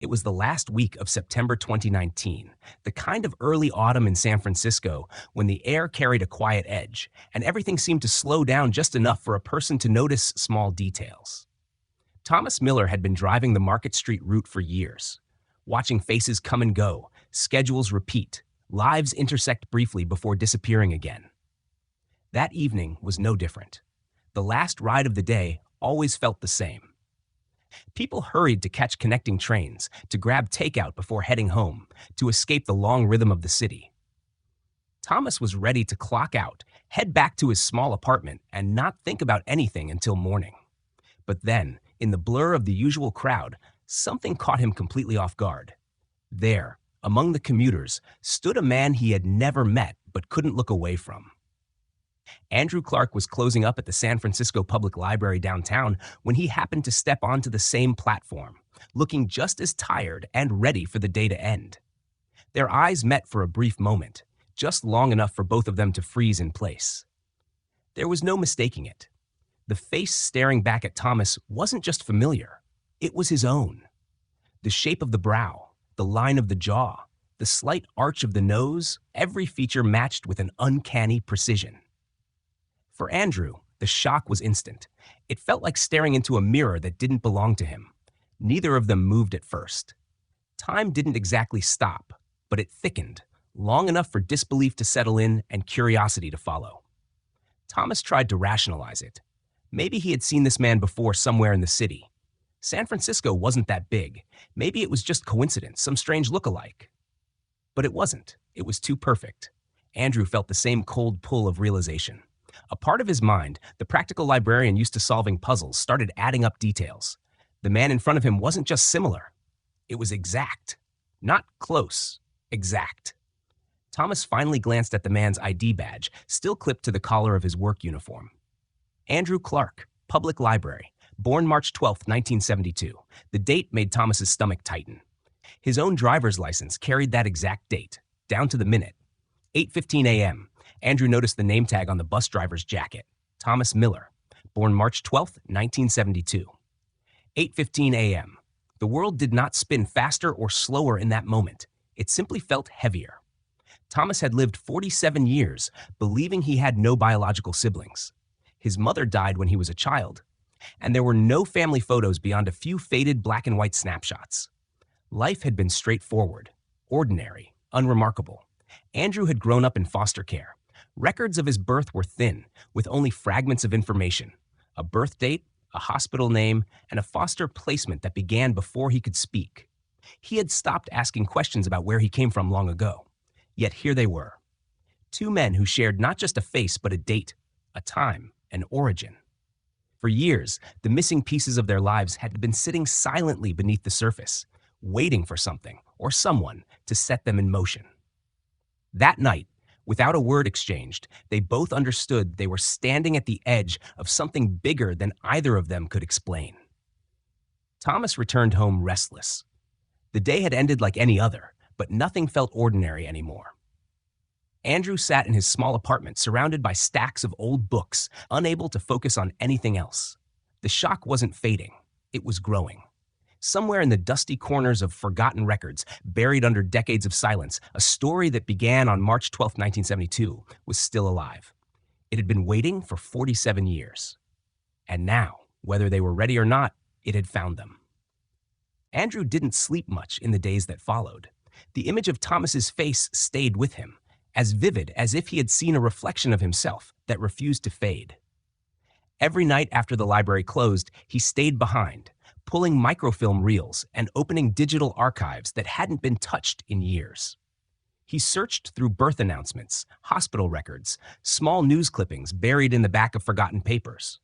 It was the last week of September 2019, the kind of early autumn in San Francisco when the air carried a quiet edge, and everything seemed to slow down just enough for a person to notice small details. Thomas Miller had been driving the Market Street route for years, watching faces come and go, schedules repeat, lives intersect briefly before disappearing again. That evening was no different. The last ride of the day always felt the same. People hurried to catch connecting trains, to grab takeout before heading home, to escape the long rhythm of the city. Thomas was ready to clock out, head back to his small apartment, and not think about anything until morning. But then, in the blur of the usual crowd, something caught him completely off guard. There, among the commuters, stood a man he had never met but couldn't look away from. Andrew Clark was closing up at the San Francisco Public Library downtown when he happened to step onto the same platform, looking just as tired and ready for the day to end. Their eyes met for a brief moment, just long enough for both of them to freeze in place. There was no mistaking it. The face staring back at Thomas wasn't just familiar, it was his own. The shape of the brow, the line of the jaw, the slight arch of the nose, every feature matched with an uncanny precision. For Andrew, the shock was instant. It felt like staring into a mirror that didn't belong to him. Neither of them moved at first. Time didn't exactly stop, but it thickened, long enough for disbelief to settle in and curiosity to follow. Thomas tried to rationalize it. Maybe he had seen this man before somewhere in the city. San Francisco wasn't that big. Maybe it was just coincidence, some strange look-alike. But it wasn't. It was too perfect. Andrew felt the same cold pull of realization. A part of his mind, the practical librarian used to solving puzzles, started adding up details. The man in front of him wasn't just similar. It was exact. Not close. Exact. Thomas finally glanced at the man's ID badge, still clipped to the collar of his work uniform. Andrew Clark, Public Library, born March 12, 1972. The date made Thomas's stomach tighten. His own driver's license carried that exact date, down to the minute. 8:15 a.m. Andrew noticed the name tag on the bus driver's jacket. Thomas Miller, born March 12, 1972. 8:15 a.m. The world did not spin faster or slower in that moment. It simply felt heavier. Thomas had lived 47 years, believing he had no biological siblings. His mother died when he was a child, and there were no family photos beyond a few faded black and white snapshots. Life had been straightforward, ordinary, unremarkable. Andrew had grown up in foster care. Records of his birth were thin, with only fragments of information: a birth date, a hospital name, and a foster placement that began before he could speak. He had stopped asking questions about where he came from long ago. Yet here they were. Two men who shared not just a face but a date, a time, an origin. For years, the missing pieces of their lives had been sitting silently beneath the surface, waiting for something or someone to set them in motion. That night, without a word exchanged, they both understood they were standing at the edge of something bigger than either of them could explain. Thomas returned home restless. The day had ended like any other, but nothing felt ordinary anymore. Andrew sat in his small apartment surrounded by stacks of old books, unable to focus on anything else. The shock wasn't fading, it was growing. Somewhere in the dusty corners of forgotten records, buried under decades of silence, a story that began on March 12, 1972, was still alive. It had been waiting for 47 years. And now, whether they were ready or not, it had found them. Andrew didn't sleep much in the days that followed. The image of Thomas's face stayed with him, as vivid as if he had seen a reflection of himself that refused to fade. Every night after the library closed, he stayed behind, pulling microfilm reels and opening digital archives that hadn't been touched in years. He searched through birth announcements, hospital records, small news clippings buried in the back of forgotten papers.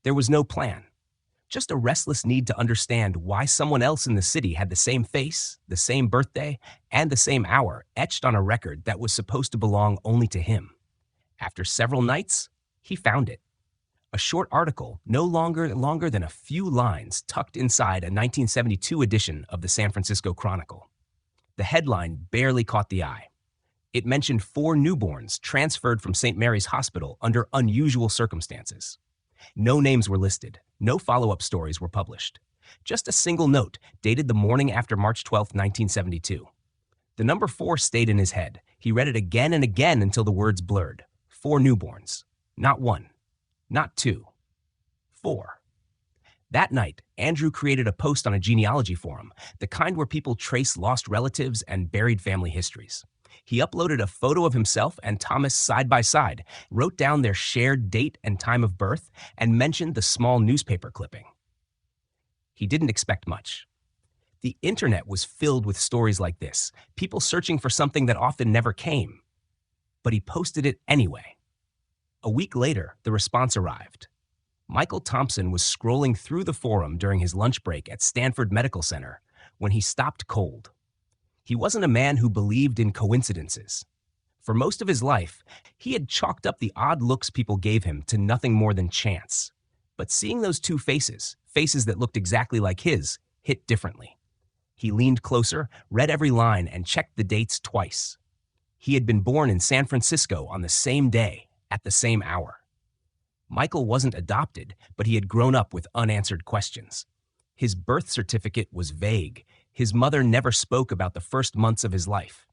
There was no plan, just a restless need to understand why someone else in the city had the same face, the same birthday, and the same hour etched on a record that was supposed to belong only to him. After several nights, he found it. A short article, no longer than a few lines, tucked inside a 1972 edition of the San Francisco Chronicle. The headline barely caught the eye. It mentioned 4 newborns transferred from St. Mary's Hospital under unusual circumstances. No names were listed, no follow-up stories were published. Just a single note, dated the morning after March 12, 1972. The number 4 stayed in his head. He read it again and again until the words blurred. 4 newborns. Not 1. Not 2. 4. That night, Andrew created a post on a genealogy forum, the kind where people trace lost relatives and buried family histories. He uploaded a photo of himself and Thomas side by side, wrote down their shared date and time of birth, and mentioned the small newspaper clipping. He didn't expect much. The internet was filled with stories like this, people searching for something that often never came. But he posted it anyway. A week later, the response arrived. Michael Thompson was scrolling through the forum during his lunch break at Stanford Medical Center when he stopped cold. He wasn't a man who believed in coincidences. For most of his life, he had chalked up the odd looks people gave him to nothing more than chance. But seeing those two faces, faces that looked exactly like his, hit differently. He leaned closer, read every line, and checked the dates twice. He had been born in San Francisco on the same day, at the same hour. Michael wasn't adopted, but he had grown up with unanswered questions. His birth certificate was vague. His mother never spoke about the first months of his life.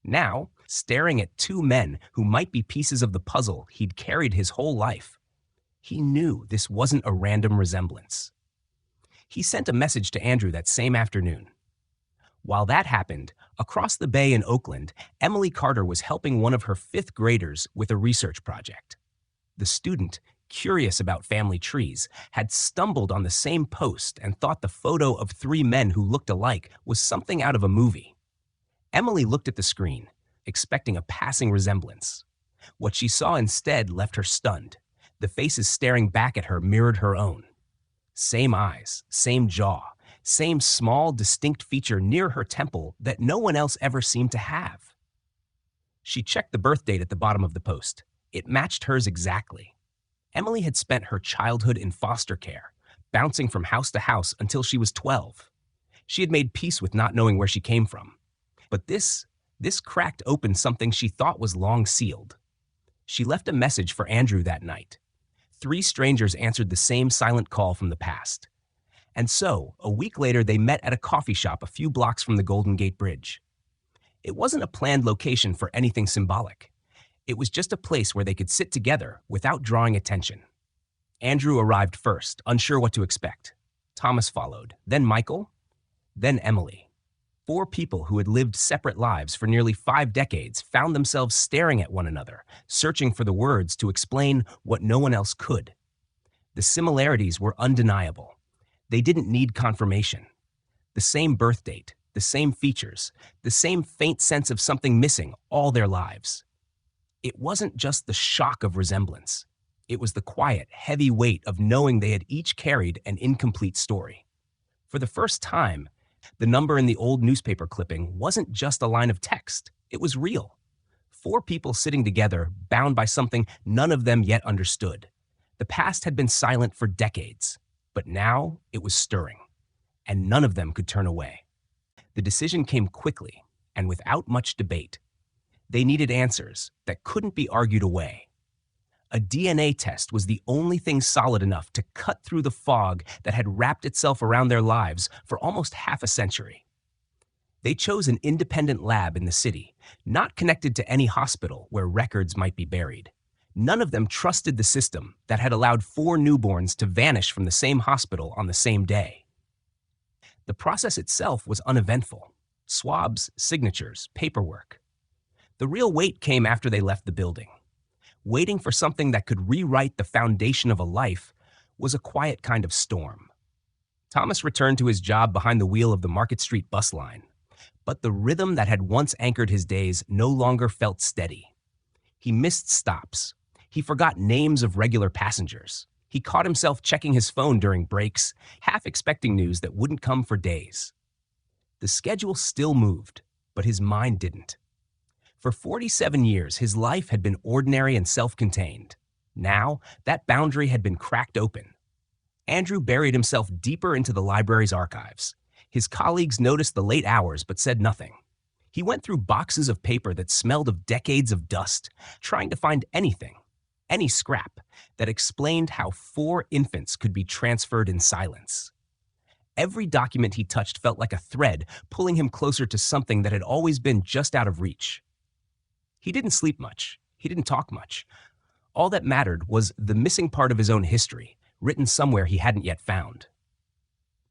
Now, staring at 2 men who might be pieces of the puzzle he'd carried his whole life, he knew this wasn't a random resemblance. He sent a message to Andrew that same afternoon. While that happened, across the bay in Oakland, Emily Carter was helping one of her 5th graders with a research project. The student, curious about family trees, had stumbled on the same post and thought the photo of 3 men who looked alike was something out of a movie. Emily looked at the screen, expecting a passing resemblance. What she saw instead left her stunned. The faces staring back at her mirrored her own. Same eyes, same jaw, same small, distinct feature near her temple that no one else ever seemed to have. She checked the birth date at the bottom of the post. It matched hers exactly. Emily had spent her childhood in foster care, bouncing from house to house until she was 12. She had made peace with not knowing where she came from. But this cracked open something she thought was long sealed. She left a message for Andrew that night. 3 strangers answered the same silent call from the past. And so, a week later, they met at a coffee shop a few blocks from the Golden Gate Bridge. It wasn't a planned location for anything symbolic. It was just a place where they could sit together without drawing attention. Andrew arrived first, unsure what to expect. Thomas followed, then Michael, then Emily. 4 people who had lived separate lives for nearly 5 decades found themselves staring at one another, searching for the words to explain what no one else could. The similarities were undeniable. They didn't need confirmation. The same birth date, the same features, the same faint sense of something missing all their lives. It wasn't just the shock of resemblance. It was the quiet, heavy weight of knowing they had each carried an incomplete story. For the first time, the number in the old newspaper clipping wasn't just a line of text. It was real. 4 people sitting together, bound by something none of them yet understood. The past had been silent for decades, but now it was stirring, and none of them could turn away. The decision came quickly and without much debate. They needed answers that couldn't be argued away. A DNA test was the only thing solid enough to cut through the fog that had wrapped itself around their lives for almost half a century. They chose an independent lab in the city, not connected to any hospital where records might be buried. None of them trusted the system that had allowed 4 newborns to vanish from the same hospital on the same day. The process itself was uneventful. Swabs, signatures, paperwork. The real weight came after they left the building. Waiting for something that could rewrite the foundation of a life was a quiet kind of storm. Thomas returned to his job behind the wheel of the Market Street bus line, but the rhythm that had once anchored his days no longer felt steady. He missed stops. He forgot names of regular passengers. He caught himself checking his phone during breaks, half expecting news that wouldn't come for days. The schedule still moved, but his mind didn't. For 47 years, his life had been ordinary and self-contained. Now, that boundary had been cracked open. Andrew buried himself deeper into the library's archives. His colleagues noticed the late hours but said nothing. He went through boxes of paper that smelled of decades of dust, trying to find anything, any scrap, that explained how 4 infants could be transferred in silence. Every document he touched felt like a thread pulling him closer to something that had always been just out of reach. He didn't sleep much. He didn't talk much. All that mattered was the missing part of his own history, written somewhere he hadn't yet found.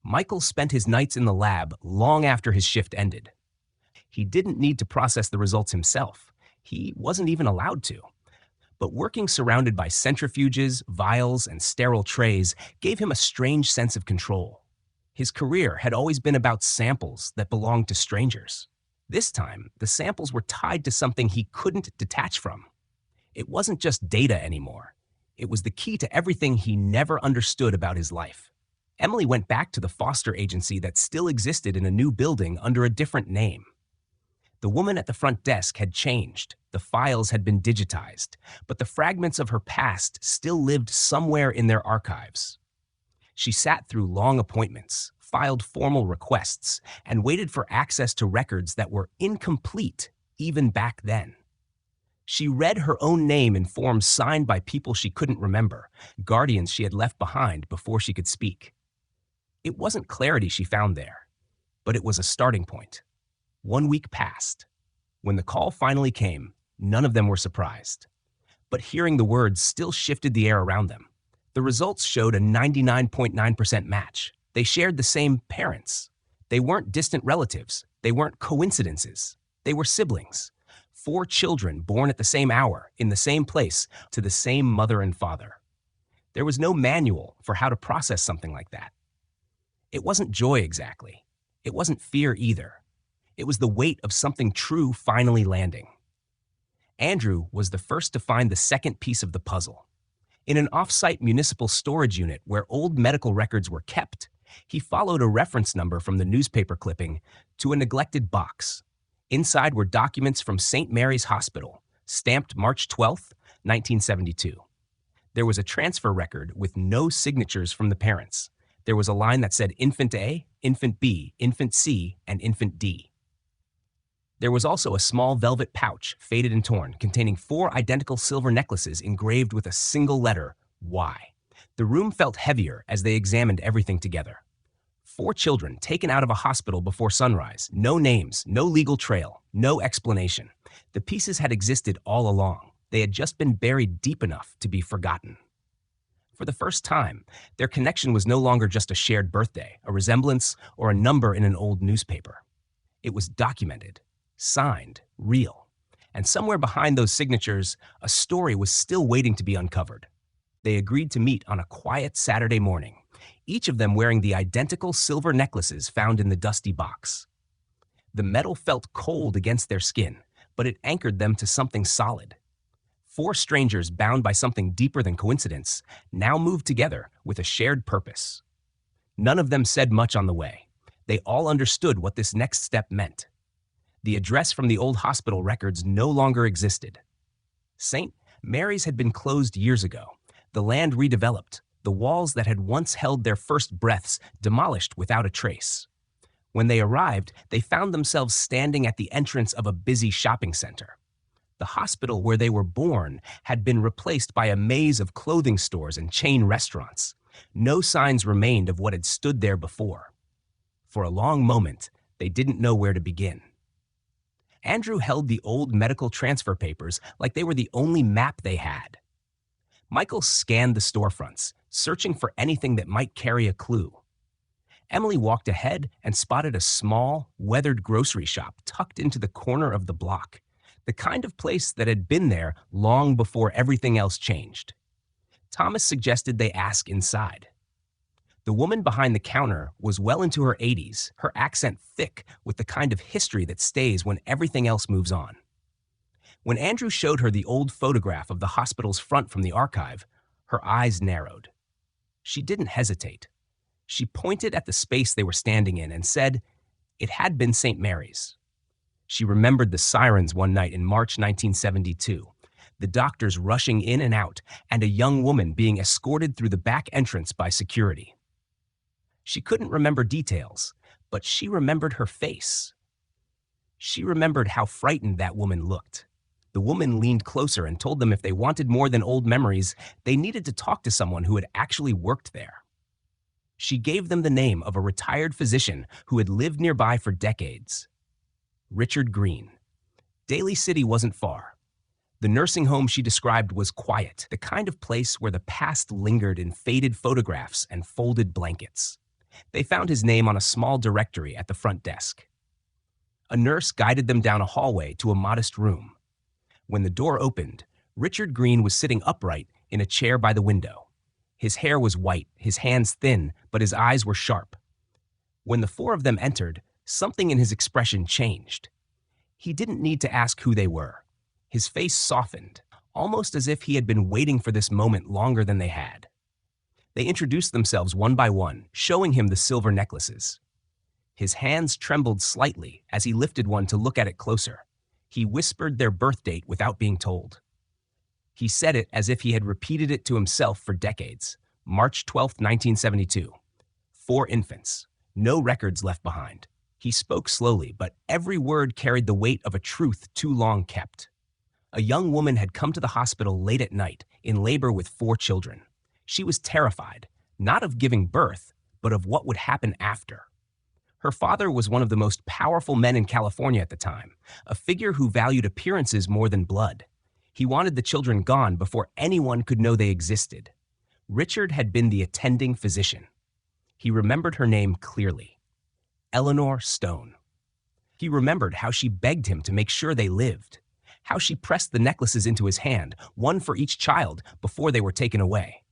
Michael spent his nights in the lab long after his shift ended. He didn't need to process the results himself. He wasn't even allowed to. But working surrounded by centrifuges, vials, and sterile trays gave him a strange sense of control. His career had always been about samples that belonged to strangers. This time, the samples were tied to something he couldn't detach from. It wasn't just data anymore. It was the key to everything he never understood about his life. Emily went back to the foster agency that still existed in a new building under a different name. The woman at the front desk had changed. The files had been digitized, but the fragments of her past still lived somewhere in their archives. She sat through long appointments, filed formal requests, and waited for access to records that were incomplete even back then. She read her own name in forms signed by people she couldn't remember, guardians she had left behind before she could speak. It wasn't clarity she found there, but it was a starting point. 1 week passed. When the call finally came, none of them were surprised. But hearing the words still shifted the air around them. The results showed a 99.9% match. They shared the same parents. They weren't distant relatives. They weren't coincidences. They were siblings. 4 children born at the same hour, in the same place, to the same mother and father. There was no manual for how to process something like that. It wasn't joy exactly. It wasn't fear either. It was the weight of something true finally landing. Andrew was the first to find the second piece of the puzzle. In an off-site municipal storage unit where old medical records were kept, he followed a reference number from the newspaper clipping to a neglected box. Inside were documents from St. Mary's Hospital, stamped March 12, 1972. There was a transfer record with no signatures from the parents. There was a line that said Infant A, Infant B, Infant C, and Infant D. There was also a small velvet pouch, faded and torn, containing 4 identical silver necklaces engraved with a single letter, Y. The room felt heavier as they examined everything together. 4 children taken out of a hospital before sunrise, no names, no legal trail, no explanation. The pieces had existed all along. They had just been buried deep enough to be forgotten. For the first time, their connection was no longer just a shared birthday, a resemblance, or a number in an old newspaper. It was documented, signed, real. And somewhere behind those signatures, a story was still waiting to be uncovered. They agreed to meet on a quiet Saturday morning, each of them wearing the identical silver necklaces found in the dusty box. The metal felt cold against their skin, but it anchored them to something solid. 4 strangers bound by something deeper than coincidence now moved together with a shared purpose. None of them said much on the way. They all understood what this next step meant. The address from the old hospital records no longer existed. St. Mary's had been closed years ago, the land redeveloped, the walls that had once held their first breaths demolished without a trace. When they arrived, they found themselves standing at the entrance of a busy shopping center. The hospital where they were born had been replaced by a maze of clothing stores and chain restaurants. No signs remained of what had stood there before. For a long moment, they didn't know where to begin. Andrew held the old medical transfer papers like they were the only map they had. Michael scanned the storefronts, searching for anything that might carry a clue. Emily walked ahead and spotted a small, weathered grocery shop tucked into the corner of the block, the kind of place that had been there long before everything else changed. Thomas suggested they ask inside. The woman behind the counter was well into her 80s, her accent thick with the kind of history that stays when everything else moves on. When Andrew showed her the old photograph of the hospital's front from the archive, her eyes narrowed. She didn't hesitate. She pointed at the space they were standing in and said, it had been St. Mary's. She remembered the sirens one night in March 1972, the doctors rushing in and out, and a young woman being escorted through the back entrance by security. She couldn't remember details, but she remembered her face. She remembered how frightened that woman looked. The woman leaned closer and told them if they wanted more than old memories, they needed to talk to someone who had actually worked there. She gave them the name of a retired physician who had lived nearby for decades. Richard Green. Daly City wasn't far. The nursing home she described was quiet, the kind of place where the past lingered in faded photographs and folded blankets. They found his name on a small directory at the front desk. A nurse guided them down a hallway to a modest room. When the door opened, Richard Green was sitting upright in a chair by the window. His hair was white, his hands thin, but his eyes were sharp. When the four of them entered, something in his expression changed. He didn't need to ask who they were. His face softened, almost as if he had been waiting for this moment longer than they had. They introduced themselves one by one, showing him the silver necklaces. His hands trembled slightly as he lifted one to look at it closer. He whispered their birth date without being told. He said it as if he had repeated it to himself for decades. March 12, 1972. 4 infants. No records left behind. He spoke slowly, but every word carried the weight of a truth too long kept. A young woman had come to the hospital late at night, in labor with 4 children. She was terrified, not of giving birth, but of what would happen after. Her father was one of the most powerful men in California at the time, a figure who valued appearances more than blood. He wanted the children gone before anyone could know they existed. Richard had been the attending physician. He remembered her name clearly. Eleanor Stone. He remembered how she begged him to make sure they lived, how she pressed the necklaces into his hand, one for each child, before they were taken away.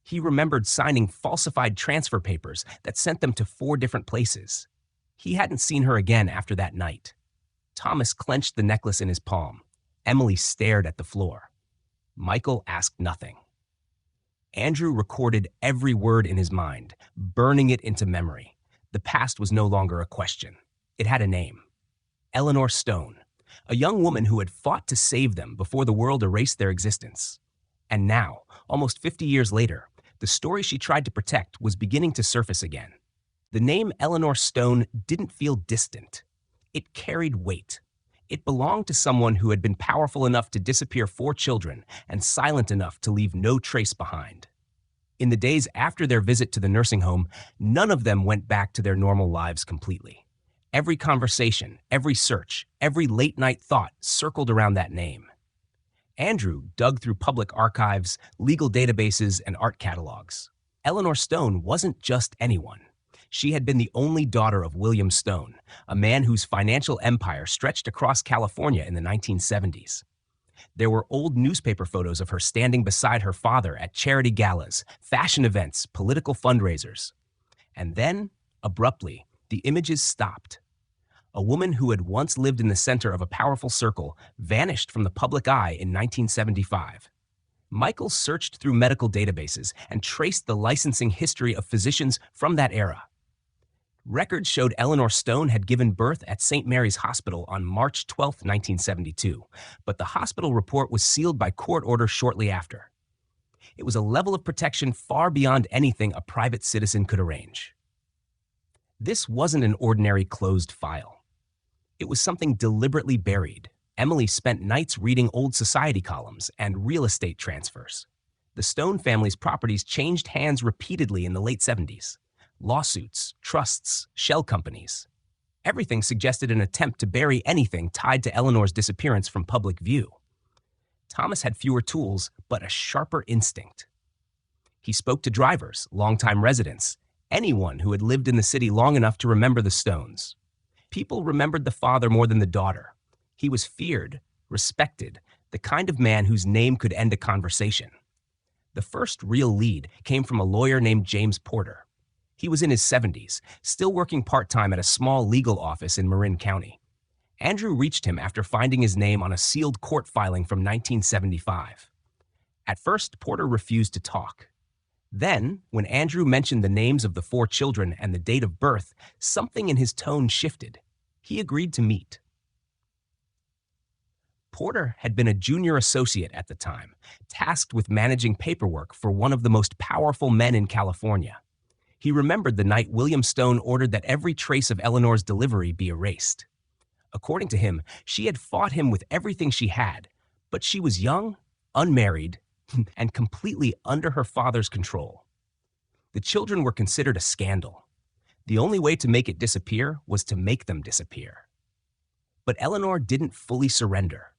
He remembered signing falsified transfer papers that sent them to 4 different places. He hadn't seen her again after that night. Thomas clenched the necklace in his palm. Emily stared at the floor. Michael asked nothing. Andrew recorded every word in his mind, burning it into memory. The past was no longer a question. It had a name. Eleanor Stone, a young woman who had fought to save them before the world erased their existence. And now, almost 50 years later, the story she tried to protect was beginning to surface again. The name Eleanor Stone didn't feel distant. It carried weight. It belonged to someone who had been powerful enough to disappear 4 children and silent enough to leave no trace behind. In the days after their visit to the nursing home, none of them went back to their normal lives completely. Every conversation, every search, every late-night thought circled around that name. Andrew dug through public archives, legal databases, and art catalogs. Eleanor Stone wasn't just anyone. She had been the only daughter of William Stone, a man whose financial empire stretched across California in the 1970s. There were old newspaper photos of her standing beside her father at charity galas, fashion events, political fundraisers. And then, abruptly, the images stopped. A woman who had once lived in the center of a powerful circle vanished from the public eye in 1975. Michael searched through medical databases and traced the licensing history of physicians from that era. Records showed Eleanor Stone had given birth at St. Mary's Hospital on March 12, 1972, but the hospital report was sealed by court order shortly after. It was a level of protection far beyond anything a private citizen could arrange. This wasn't an ordinary closed file. It was something deliberately buried. Emily spent nights reading old society columns and real estate transfers. The Stone family's properties changed hands repeatedly in the late 70s. Lawsuits, trusts, shell companies. Everything suggested an attempt to bury anything tied to Eleanor's disappearance from public view. Thomas had fewer tools, but a sharper instinct. He spoke to drivers, longtime residents, anyone who had lived in the city long enough to remember the Stones. People remembered the father more than the daughter. He was feared, respected, the kind of man whose name could end a conversation. The first real lead came from a lawyer named James Porter. He was in his 70s, still working part-time at a small legal office in Marin County. Andrew reached him after finding his name on a sealed court filing from 1975. At first, Porter refused to talk. Then, when Andrew mentioned the names of the 4 children and the date of birth, something in his tone shifted. He agreed to meet. Porter had been a junior associate at the time, tasked with managing paperwork for one of the most powerful men in California. He remembered the night William Stone ordered that every trace of Eleanor's delivery be erased. According to him, she had fought him with everything she had, but she was young, unmarried, and completely under her father's control. The children were considered a scandal. The only way to make it disappear was to make them disappear. But Eleanor didn't fully surrender.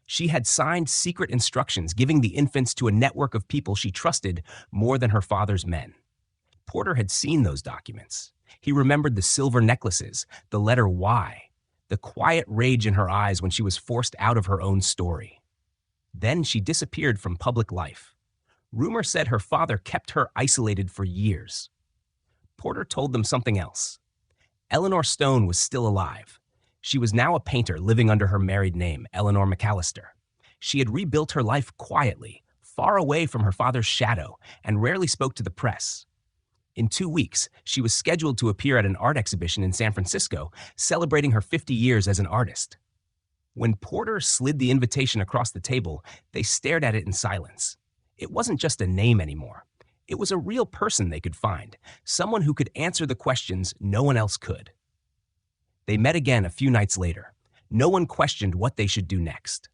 She had signed secret instructions giving the infants to a network of people she trusted more than her father's men. Porter had seen those documents. He remembered the silver necklaces, the letter Y, the quiet rage in her eyes when she was forced out of her own story. Then she disappeared from public life. Rumor said her father kept her isolated for years. Porter told them something else. Eleanor Stone was still alive. She was now a painter living under her married name, Eleanor McAllister. She had rebuilt her life quietly, far away from her father's shadow, and rarely spoke to the press. In 2 weeks, she was scheduled to appear at an art exhibition in San Francisco, celebrating her 50 years as an artist. When Porter slid the invitation across the table, they stared at it in silence. It wasn't just a name anymore. It was a real person they could find, someone who could answer the questions no one else could. They met again a few nights later. No one questioned what they should do next.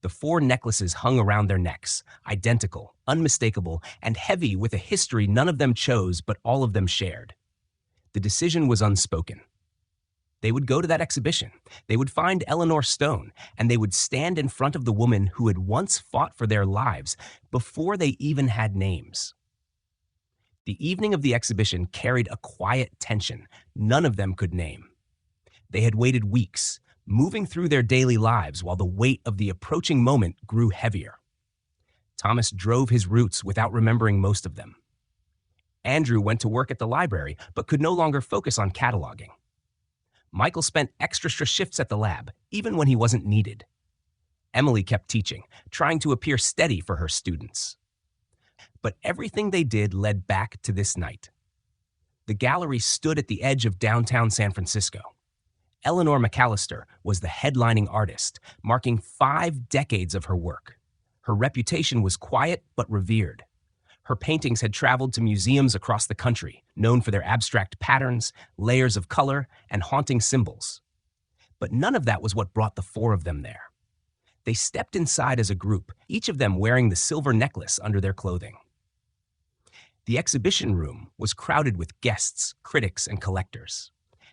The 4 necklaces hung around their necks, identical, unmistakable, and heavy with a history none of them chose but all of them shared. The decision was unspoken. They would go to that exhibition, they would find Eleanor Stone, and they would stand in front of the woman who had once fought for their lives before they even had names. The evening of the exhibition carried a quiet tension none of them could name. They had waited weeks, moving through their daily lives while the weight of the approaching moment grew heavier. Thomas drove his routes without remembering most of them. Andrew went to work at the library but could no longer focus on cataloging. Michael spent extra shifts at the lab, even when he wasn't needed. Emily kept teaching, trying to appear steady for her students. But everything they did led back to this night. The gallery stood at the edge of downtown San Francisco. Eleanor McAllister was the headlining artist, marking 5 decades of her work. Her reputation was quiet but revered. Her paintings had traveled to museums across the country, known for their abstract patterns, layers of color, and haunting symbols. But none of that was what brought the 4 of them there. They stepped inside as a group, each of them wearing the silver necklace under their clothing. The exhibition room was crowded with guests, critics, and collectors.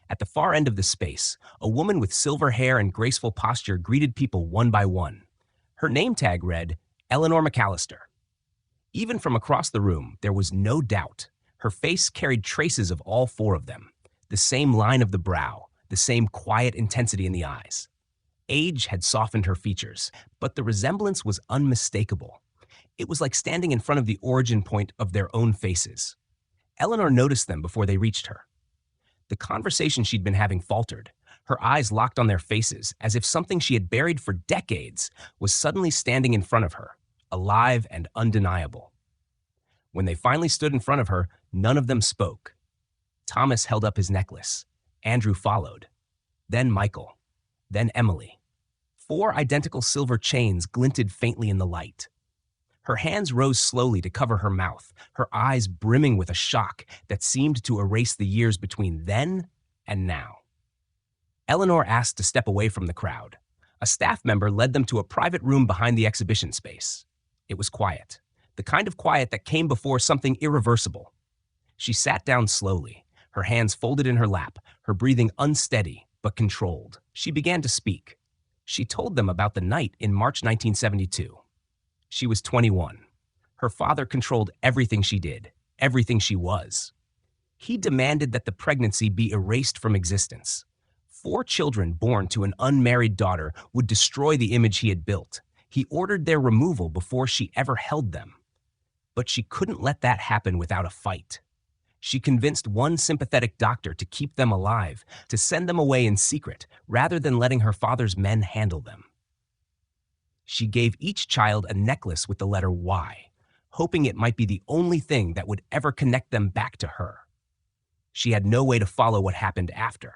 At the far end of the space, a woman with silver hair and graceful posture greeted people one by one. Her name tag read, Eleanor McAllister. Even from across the room, there was no doubt. Her face carried traces of all 4 of them. The same line of the brow, the same quiet intensity in the eyes. Age had softened her features, but the resemblance was unmistakable. It was like standing in front of the origin point of their own faces. Eleanor noticed them before they reached her. The conversation she'd been having faltered. Her eyes locked on their faces, as if something she had buried for decades was suddenly standing in front of her, alive and undeniable. When they finally stood in front of her, none of them spoke. Thomas held up his necklace. Andrew followed. Then Michael. Then Emily. 4 identical silver chains glinted faintly in the light. Her hands rose slowly to cover her mouth, her eyes brimming with a shock that seemed to erase the years between then and now. Eleanor asked to step away from the crowd. A staff member led them to a private room behind the exhibition space. It was quiet, the kind of quiet that came before something irreversible. She sat down slowly, her hands folded in her lap, her breathing unsteady but controlled. She began to speak. She told them about the night in March 1972. She was 21. Her father controlled everything she did, everything she was. He demanded that the pregnancy be erased from existence. 4 children born to an unmarried daughter would destroy the image he had built. He ordered their removal before she ever held them. But she couldn't let that happen without a fight. She convinced one sympathetic doctor to keep them alive, to send them away in secret, rather than letting her father's men handle them. She gave each child a necklace with the letter Y, hoping it might be the only thing that would ever connect them back to her. She had no way to follow what happened after.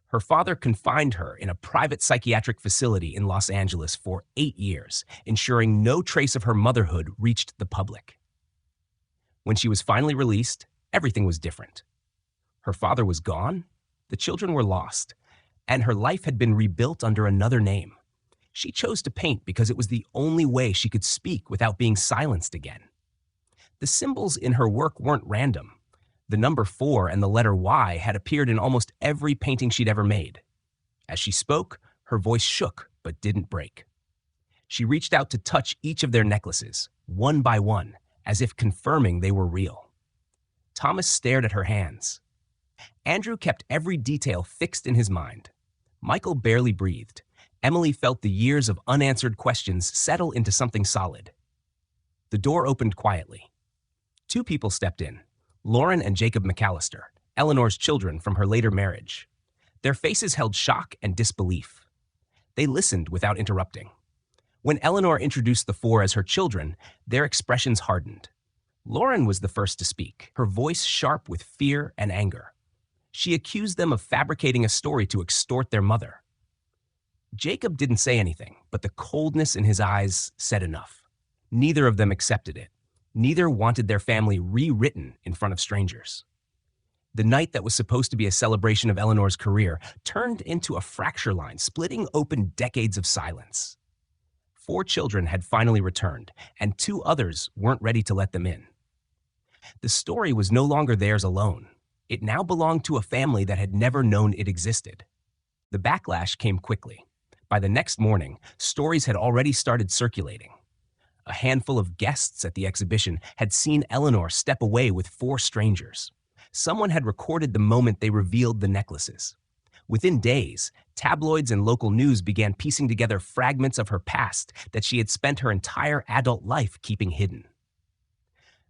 Her father confined her in a private psychiatric facility in Los Angeles for 8 years, ensuring no trace of her motherhood reached the public. When she was finally released, everything was different. Her father was gone, the children were lost, and her life had been rebuilt under another name. She chose to paint because it was the only way she could speak without being silenced again. The symbols in her work weren't random. The number 4 and the letter Y had appeared in almost every painting she'd ever made. As she spoke, her voice shook but didn't break. She reached out to touch each of their necklaces, one by one, as if confirming they were real. Thomas stared at her hands. Andrew kept every detail fixed in his mind. Michael barely breathed. Emily felt the years of unanswered questions settle into something solid. The door opened quietly. 2 people stepped in, Lauren and Jacob McAllister, Eleanor's children from her later marriage. Their faces held shock and disbelief. They listened without interrupting. When Eleanor introduced the 4 as her children, their expressions hardened. Lauren was the first to speak, her voice sharp with fear and anger. She accused them of fabricating a story to extort their mother. Jacob didn't say anything, but the coldness in his eyes said enough. Neither of them accepted it. Neither wanted their family rewritten in front of strangers. The night that was supposed to be a celebration of Eleanor's career turned into a fracture line, splitting open decades of silence. 4 children had finally returned, and 2 others weren't ready to let them in. The story was no longer theirs alone. It now belonged to a family that had never known it existed. The backlash came quickly. By the next morning, stories had already started circulating. A handful of guests at the exhibition had seen Eleanor step away with 4 strangers. Someone had recorded the moment they revealed the necklaces. Within days, tabloids and local news began piecing together fragments of her past that she had spent her entire adult life keeping hidden.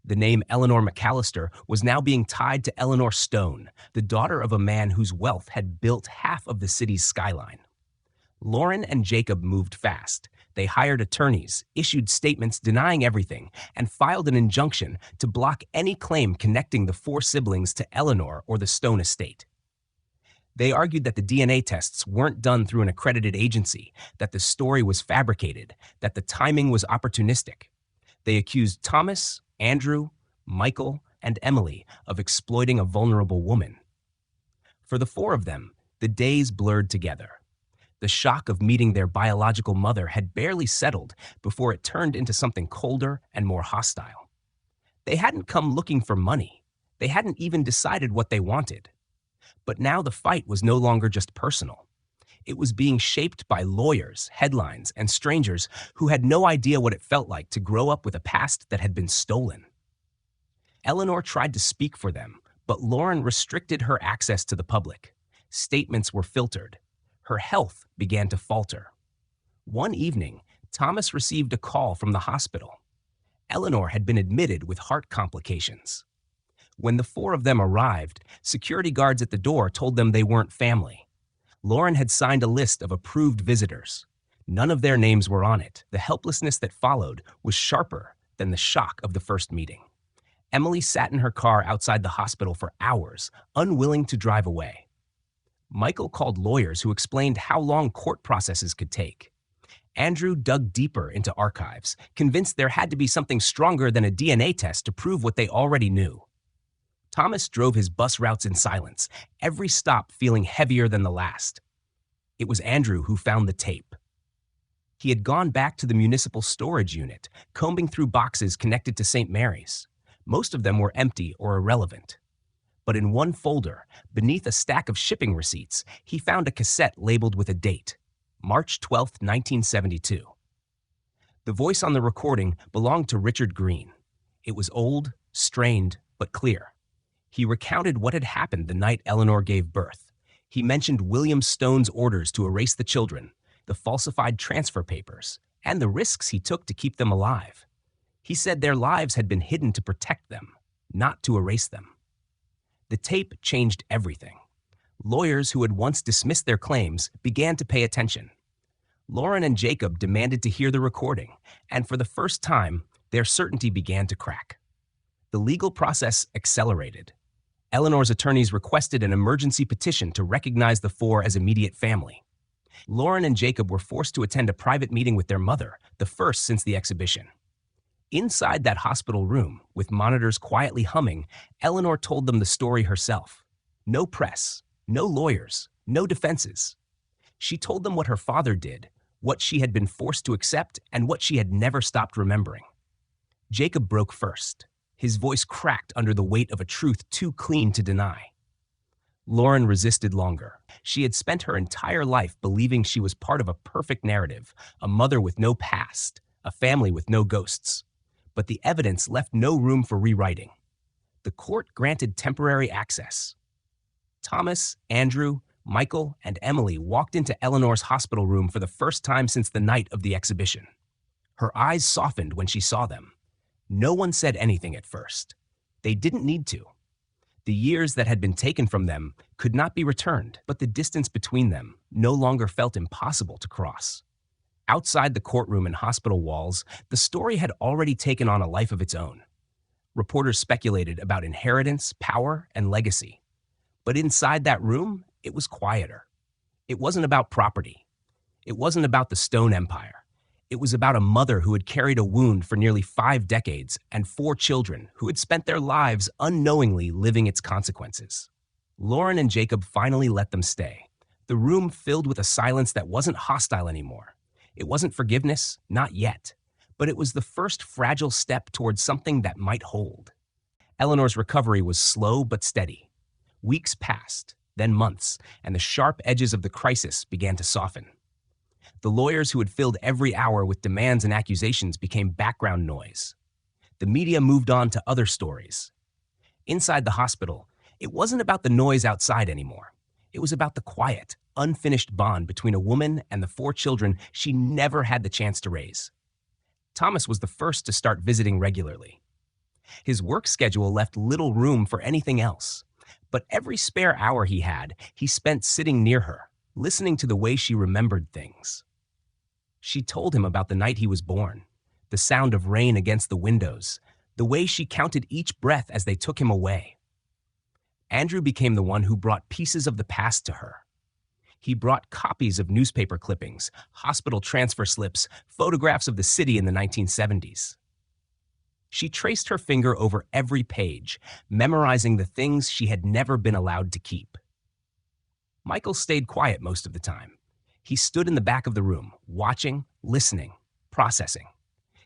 The name Eleanor McAllister was now being tied to Eleanor Stone, the daughter of a man whose wealth had built half of the city's skyline. Lauren and Jacob moved fast. They hired attorneys, issued statements denying everything, and filed an injunction to block any claim connecting the 4 siblings to Eleanor or the Stone estate. They argued that the DNA tests weren't done through an accredited agency, that the story was fabricated, that the timing was opportunistic. They accused Thomas, Andrew, Michael, and Emily of exploiting a vulnerable woman. For the 4 of them, the days blurred together. The shock of meeting their biological mother had barely settled before it turned into something colder and more hostile. They hadn't come looking for money. They hadn't even decided what they wanted. But now the fight was no longer just personal. It was being shaped by lawyers, headlines, and strangers who had no idea what it felt like to grow up with a past that had been stolen. Eleanor tried to speak for them, but Lauren restricted her access to the public. Statements were filtered. Her health began to falter. One evening, Thomas received a call from the hospital. Eleanor had been admitted with heart complications. When the 4 of them arrived, security guards at the door told them they weren't family. Lauren had signed a list of approved visitors. None of their names were on it. The helplessness that followed was sharper than the shock of the first meeting. Emily sat in her car outside the hospital for hours, unwilling to drive away. Michael called lawyers who explained how long court processes could take. Andrew dug deeper into archives, convinced there had to be something stronger than a DNA test to prove what they already knew. Thomas drove his bus routes in silence, every stop feeling heavier than the last. It was Andrew who found the tape. He had gone back to the municipal storage unit, combing through boxes connected to St. Mary's. Most of them were empty or irrelevant. But in one folder, beneath a stack of shipping receipts, he found a cassette labeled with a date, March 12, 1972. The voice on the recording belonged to Richard Green. It was old, strained, but clear. He recounted what had happened the night Eleanor gave birth. He mentioned William Stone's orders to erase the children, the falsified transfer papers, and the risks he took to keep them alive. He said their lives had been hidden to protect them, not to erase them. The tape changed everything. Lawyers who had once dismissed their claims began to pay attention. Lauren and Jacob demanded to hear the recording, and for the first time, their certainty began to crack. The legal process accelerated. Eleanor's attorneys requested an emergency petition to recognize the 4 as immediate family. Lauren and Jacob were forced to attend a private meeting with their mother, the first since the exhibition. Inside that hospital room, with monitors quietly humming, Eleanor told them the story herself. No press, no lawyers, no defenses. She told them what her father did, what she had been forced to accept, and what she had never stopped remembering. Jacob broke first. His voice cracked under the weight of a truth too clean to deny. Lauren resisted longer. She had spent her entire life believing she was part of a perfect narrative, a mother with no past, a family with no ghosts. But the evidence left no room for rewriting. The court granted temporary access. Thomas, Andrew, Michael, and Emily walked into Eleanor's hospital room for the first time since the night of the exhibition. Her eyes softened when she saw them. No one said anything at first. They didn't need to. The years that had been taken from them could not be returned, but the distance between them no longer felt impossible to cross. Outside the courtroom and hospital walls, the story had already taken on a life of its own. Reporters speculated about inheritance, power, and legacy. But inside that room, it was quieter. It wasn't about property. It wasn't about the Stone Empire. It was about a mother who had carried a wound for nearly 5 decades and 4 children who had spent their lives unknowingly living its consequences. Lauren and Jacob finally let them stay, the room filled with a silence that wasn't hostile anymore. It wasn't forgiveness, not yet, but it was the first fragile step towards something that might hold. Eleanor's recovery was slow but steady. Weeks passed, then months, and the sharp edges of the crisis began to soften. The lawyers who had filled every hour with demands and accusations became background noise. The media moved on to other stories. Inside the hospital, it wasn't about the noise outside anymore. It was about the quiet, unfinished bond between a woman and the 4 children she never had the chance to raise. Thomas was the first to start visiting regularly. His work schedule left little room for anything else, but every spare hour he had, he spent sitting near her, listening to the way she remembered things. She told him about the night he was born, the sound of rain against the windows, the way she counted each breath as they took him away. Andrew became the one who brought pieces of the past to her. He brought copies of newspaper clippings, hospital transfer slips, photographs of the city in the 1970s. She traced her finger over every page, memorizing the things she had never been allowed to keep. Michael stayed quiet most of the time. He stood in the back of the room, watching, listening, processing.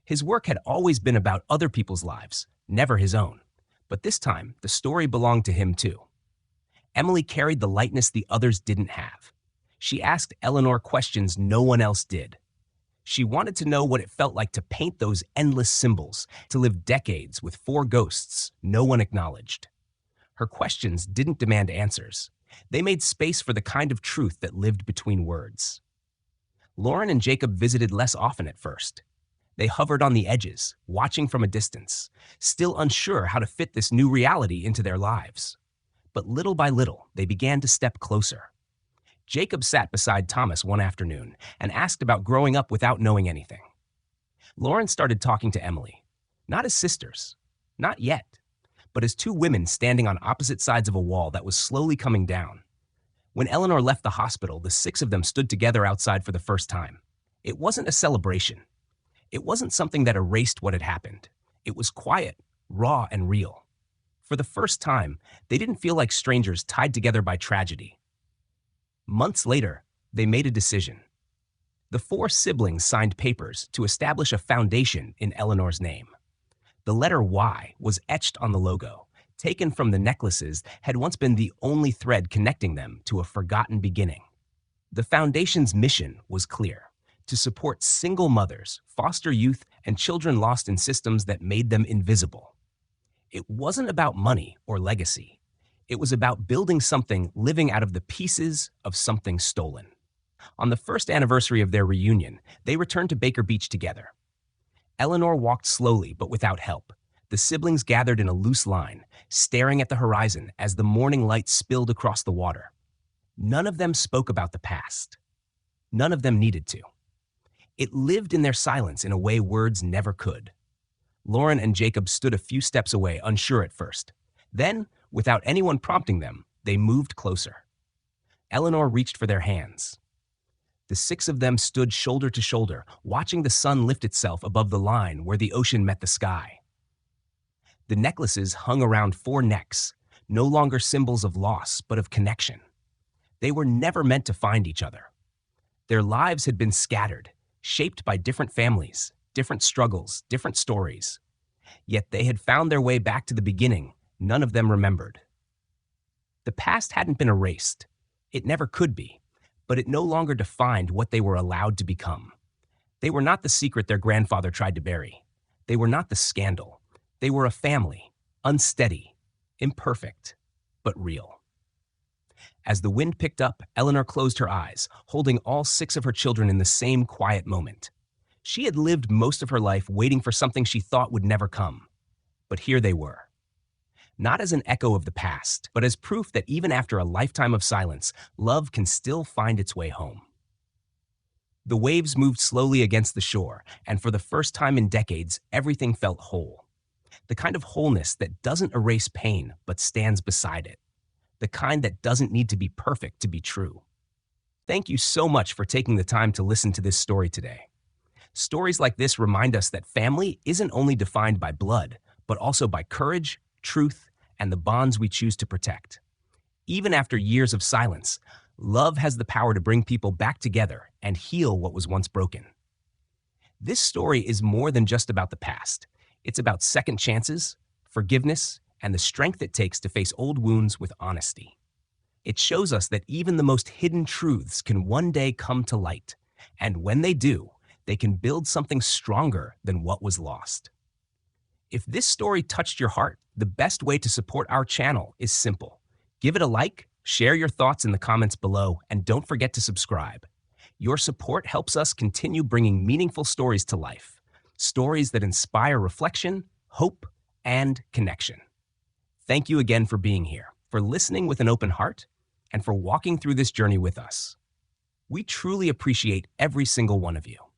His work had always been about other people's lives, never his own. But this time, the story belonged to him too. Emily carried the lightness the others didn't have. She asked Eleanor questions no one else did. She wanted to know what it felt like to paint those endless symbols, to live decades with 4 ghosts no one acknowledged. Her questions didn't demand answers. They made space for the kind of truth that lived between words. Lauren and Jacob visited less often at first. They hovered on the edges, watching from a distance, still unsure how to fit this new reality into their lives. But little by little, they began to step closer. Jacob sat beside Thomas one afternoon and asked about growing up without knowing anything. Lauren started talking to Emily, not as sisters, not yet, but as 2 women standing on opposite sides of a wall that was slowly coming down. When Eleanor left the hospital, the 6 of them stood together outside for the first time. It wasn't a celebration. It wasn't something that erased what had happened. It was quiet, raw, and real. For the first time, they didn't feel like strangers tied together by tragedy. Months later, they made a decision. The 4 siblings signed papers to establish a foundation in Eleanor's name. The letter Y was etched on the logo, taken from the necklaces had once been the only thread connecting them to a forgotten beginning. The foundation's mission was clear: to support single mothers, foster youth, and children lost in systems that made them invisible. It wasn't about money or legacy. It was about building something living out of the pieces of something stolen. On the first anniversary of their reunion, they returned to Baker Beach together. Eleanor walked slowly but without help. The siblings gathered in a loose line, staring at the horizon as the morning light spilled across the water. None of them spoke about the past. None of them needed to. It lived in their silence in a way words never could. Lauren and Jacob stood a few steps away, unsure at first. Then, without anyone prompting them, they moved closer. Eleanor reached for their hands. The 6 of them stood shoulder to shoulder, watching the sun lift itself above the line where the ocean met the sky. The necklaces hung around 4 necks, no longer symbols of loss, but of connection. They were never meant to find each other. Their lives had been scattered, shaped by different families, different struggles, different stories. Yet they had found their way back to the beginning none of them remembered. The past hadn't been erased. It never could be, but it no longer defined what they were allowed to become. They were not the secret their grandfather tried to bury. They were not the scandal. They were a family, unsteady, imperfect, but real. As the wind picked up, Eleanor closed her eyes, holding all 6 of her children in the same quiet moment. She had lived most of her life waiting for something she thought would never come. But here they were. Not as an echo of the past, but as proof that even after a lifetime of silence, love can still find its way home. The waves moved slowly against the shore, and for the first time in decades, everything felt whole. The kind of wholeness that doesn't erase pain, but stands beside it. The kind that doesn't need to be perfect to be true. Thank you so much for taking the time to listen to this story today. Stories like this remind us that family isn't only defined by blood, but also by courage, truth, and the bonds we choose to protect. Even after years of silence, love has the power to bring people back together and heal what was once broken. This story is more than just about the past. It's about second chances, forgiveness, and the strength it takes to face old wounds with honesty. It shows us that even the most hidden truths can one day come to light, and when they do, they can build something stronger than what was lost. If this story touched your heart, the best way to support our channel is simple. Give it a like, share your thoughts in the comments below, and don't forget to subscribe. Your support helps us continue bringing meaningful stories to life. Stories that inspire reflection, hope, and connection. Thank you again for being here, for listening with an open heart, and for walking through this journey with us. We truly appreciate every single one of you.